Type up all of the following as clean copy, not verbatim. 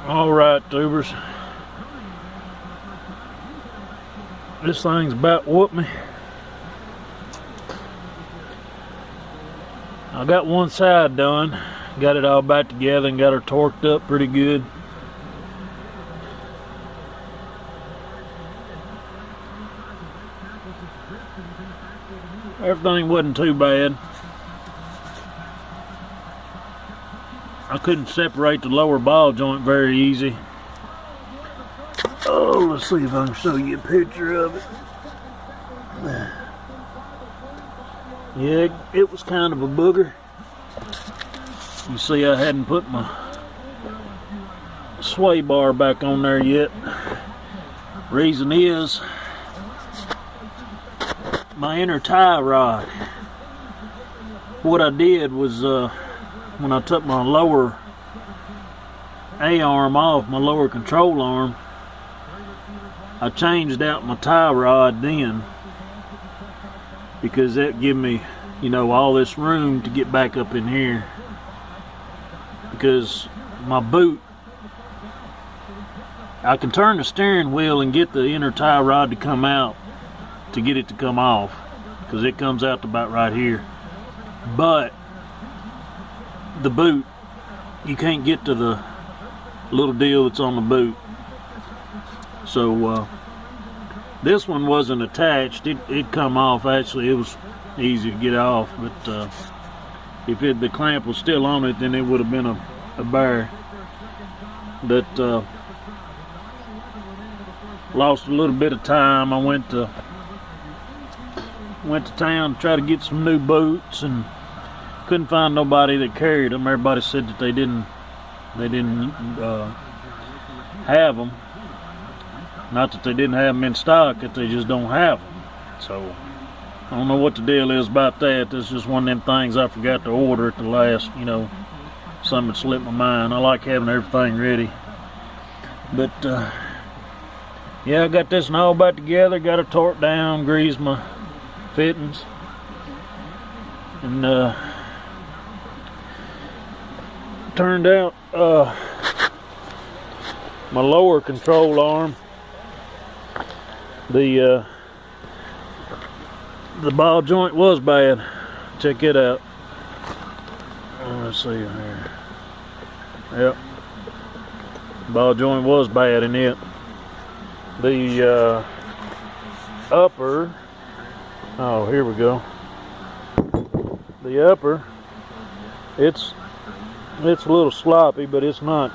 All right, tubers. This thing's about whooped me. I got one side done, got it all back together and got her torqued up pretty good. Everything wasn't too bad. I couldn't separate the lower ball joint very easy. Oh, let's see if I can show you a picture of it. Yeah, it was kind of a booger. You see, I hadn't put my sway bar back on there yet. Reason is my inner tie rod. What I did was when I took my lower A-arm off, my lower control arm, I changed out my tie rod then, because that give me, you know, all this room to get back up in here. Because my boot, I can turn the steering wheel and get the inner tie rod to come out to get it to come off, because it comes out to about right here. But the boot, you can't get to the little deal that's on the boot. So this one wasn't attached. It come off. Actually, it was easy to get off, but if the clamp was still on it, then it would have been a bear. But lost a little bit of time. I went to town to try to get some new boots and couldn't find nobody that carried them. Everybody said that they didn't have them. Not that they didn't have them in stock, that they just don't have them. So I don't know what the deal is about that. That's just one of them things I forgot to order at the last, you know, something that slipped my mind. I like having everything ready. But yeah, I got this one all back together, got it torqued down, greased my fittings, and turned out my lower control arm, the ball joint was bad. Check it out. Let's see here. Yep, ball joint was bad in it. The upper, oh, here we go. The upper, it's a little sloppy, but it's not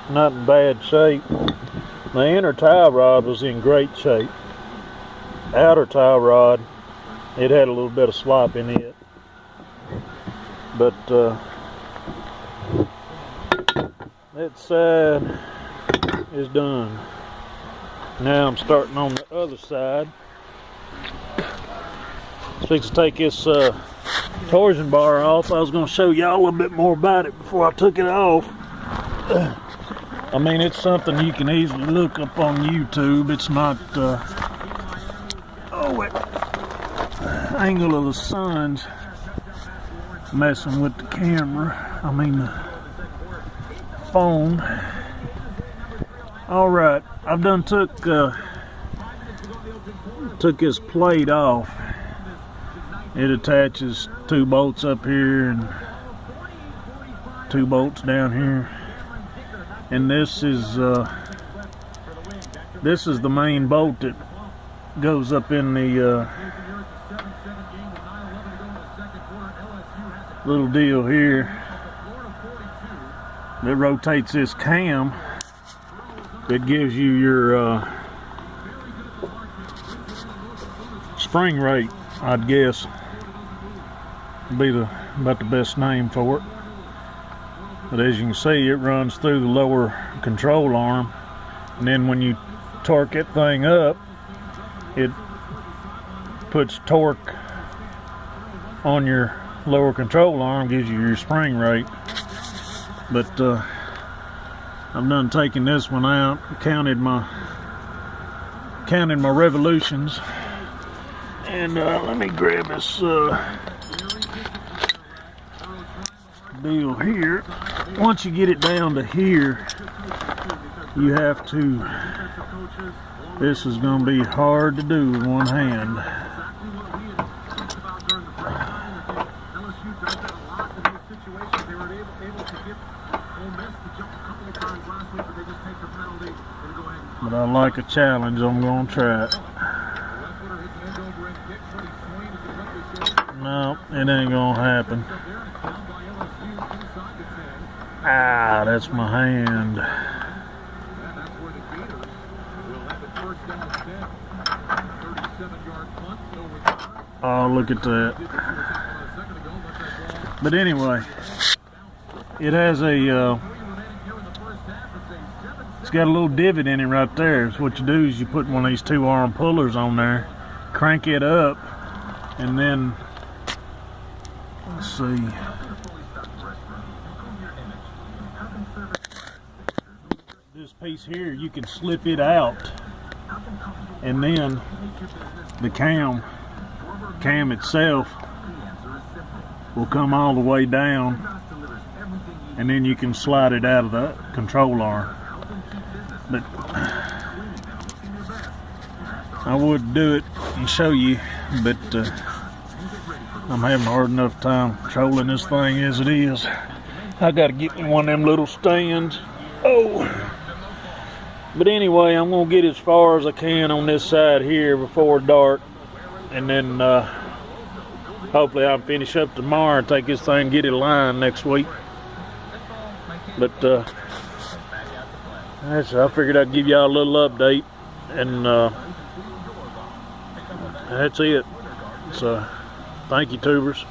in bad shape. The inner tie rod was in great shape. Outer tie rod, it had a little bit of slop in it, but that side is done. Now I'm starting on the other side. Fixing to take this torsion bar off. I was going to show y'all a little bit more about it before I took it off. I mean, it's something you can easily look up on YouTube. It's not angle of the sun's messing with the camera. I mean the phone. All right, I've done took his plate off. It attaches 2 bolts up here and 2 bolts down here, and this is the main bolt that goes up in the little deal here that rotates this cam that gives you your spring rate, I'd guess would be about the best name for it. But as you can see, it runs through the lower control arm, and then when you torque that thing up, it puts torque on your lower control arm, gives you your spring rate. But I've done taking this one out, counted my revolutions, and let me grab this deal here. once you get it down to here, you have to, this is going to be hard to do with one hand. But I like a challenge, I'm going to try it. No, it ain't going to happen. Ah, that's my hand. Oh, look at that. But anyway, it has a, it's got a little divot in it right there. So what you do is you put one of these 2-arm pullers on there, crank it up, and then, let's see. This piece here, you can slip it out, and then the cam itself will come all the way down, and then you can slide it out of the control arm. But I would do it and show you, but I'm having a hard enough time controlling this thing as it is. I got to get me one of them little stands. Oh. But anyway, I'm going to get as far as I can on this side here before dark. And then hopefully I'll finish up tomorrow and take this thing and get it aligned next week. But I figured I'd give y'all a little update. And that's it. So thank you, tubers.